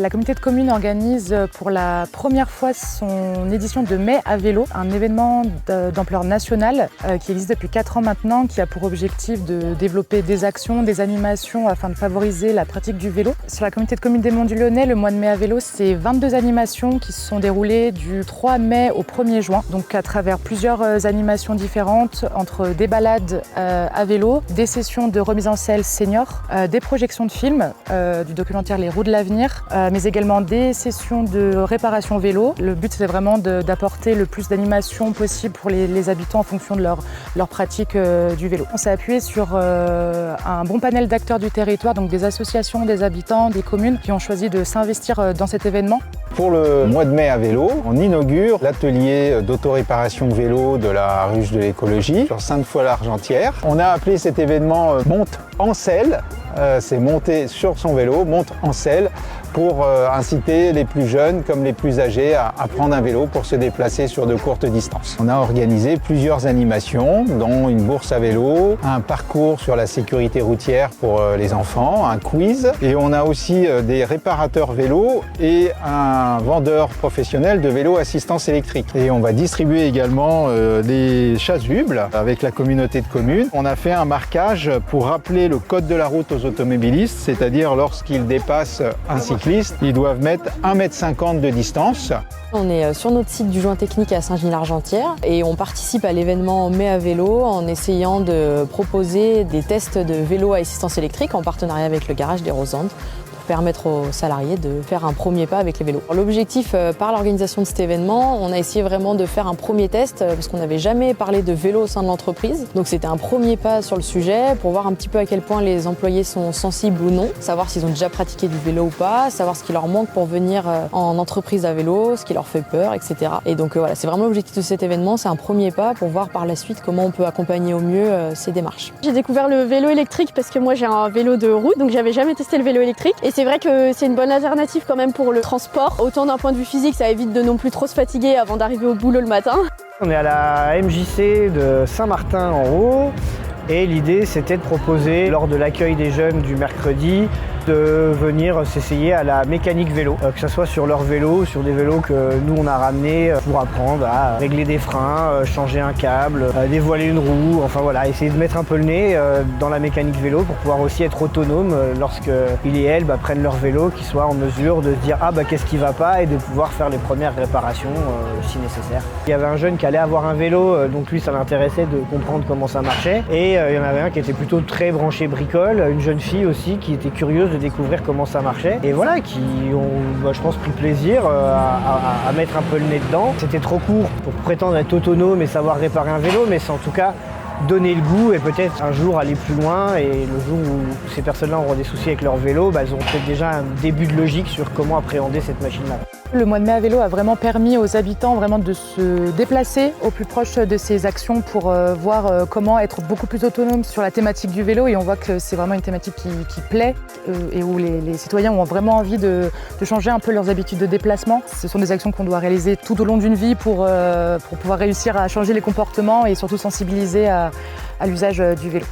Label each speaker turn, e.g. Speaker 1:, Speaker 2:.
Speaker 1: La communauté de communes organise pour la première fois son édition de Mai à vélo, un événement d'ampleur nationale qui existe depuis 4 ans maintenant, qui a pour objectif de développer des actions, des animations afin de favoriser la pratique du vélo. Sur la communauté de communes des Monts du Lyonnais, le mois de mai à vélo, c'est 22 animations qui se sont déroulées du 3 mai au 1er juin, donc à travers plusieurs animations différentes, entre des balades à vélo, des sessions de remise en selle senior, des projections de films, du documentaire Les roues de l'avenir, mais également des sessions de réparation vélo. Le but, c'est vraiment d'apporter le plus d'animation possible pour les habitants en fonction de leur pratique du vélo. On s'est appuyé sur un bon panel d'acteurs du territoire, donc des associations, des habitants, des communes qui ont choisi de s'investir dans cet événement.
Speaker 2: Pour le mois de mai à vélo, on inaugure l'atelier d'autoréparation vélo de la ruche de l'écologie sur Sainte-Foy-l'Argentière. On a appelé cet événement Monte en selle. C'est monter sur son vélo, monte en selle, pour inciter les plus jeunes comme les plus âgés à prendre un vélo pour se déplacer sur de courtes distances. On a organisé plusieurs animations, dont une bourse à vélo, un parcours sur la sécurité routière pour les enfants, un quiz, et on a aussi des réparateurs vélos et un vendeur professionnel de vélos assistance électrique. Et on va distribuer également des chasubles avec la communauté de communes. On a fait un marquage pour rappeler le code de la route aux automobilistes, c'est-à-dire lorsqu'ils dépassent un cycliste, ils doivent mettre 1,50 m de distance.
Speaker 3: On est sur notre site du Joint Technique à Saint-Genis-l'Argentière et on participe à l'événement Mai à vélo en essayant de proposer des tests de vélo à assistance électrique en partenariat avec le garage des Rosandes, permettre aux salariés de faire un premier pas avec les vélos. L'objectif par l'organisation de cet événement, on a essayé vraiment de faire un premier test parce qu'on n'avait jamais parlé de vélo au sein de l'entreprise. Donc c'était un premier pas sur le sujet pour voir un petit peu à quel point les employés sont sensibles ou non, savoir s'ils ont déjà pratiqué du vélo ou pas, savoir ce qui leur manque pour venir en entreprise à vélo, ce qui leur fait peur, etc. Et donc voilà, c'est vraiment l'objectif de cet événement, c'est un premier pas pour voir par la suite comment on peut accompagner au mieux ces démarches.
Speaker 4: J'ai découvert le vélo électrique parce que moi j'ai un vélo de route, donc j'avais jamais testé le vélo électrique. Et c'est vrai que c'est une bonne alternative quand même pour le transport. Autant d'un point de vue physique, ça évite de non plus trop se fatiguer avant d'arriver au boulot le matin.
Speaker 5: On est à la MJC de Saint-Martin-en-Haut et l'idée c'était de proposer lors de l'accueil des jeunes du mercredi de venir s'essayer à la mécanique vélo, que ce soit sur leur vélo, sur des vélos que nous on a ramenés pour apprendre à régler des freins, changer un câble, dévoiler une roue, enfin voilà, essayer de mettre un peu le nez dans la mécanique vélo pour pouvoir aussi être autonome lorsqu'ils et elles prennent leur vélo, qu'ils soient en mesure de se dire qu'est-ce qui va pas et de pouvoir faire les premières réparations si nécessaire. Il y avait un jeune qui allait avoir un vélo, donc lui ça l'intéressait de comprendre comment ça marchait, et il y en avait un qui était plutôt très branché bricole, une jeune fille aussi qui était curieuse de découvrir comment ça marchait et voilà, qui ont je pense pris plaisir à mettre un peu le nez dedans. C'était trop court pour prétendre être autonome et savoir réparer un vélo, mais c'est en tout cas donner le goût et peut-être un jour aller plus loin, et le jour où ces personnes-là auront des soucis avec leur vélo, elles auront peut-être déjà un début de logique sur comment appréhender cette machine-là.
Speaker 1: Le mois de mai à vélo a vraiment permis aux habitants de se déplacer au plus proche de ces actions pour voir comment être beaucoup plus autonome sur la thématique du vélo, et on voit que c'est vraiment une thématique qui plaît et où les citoyens ont vraiment envie de changer un peu leurs habitudes de déplacement. Ce sont des actions qu'on doit réaliser tout au long d'une vie pour pouvoir réussir à changer les comportements et surtout sensibiliser à l'usage du vélo.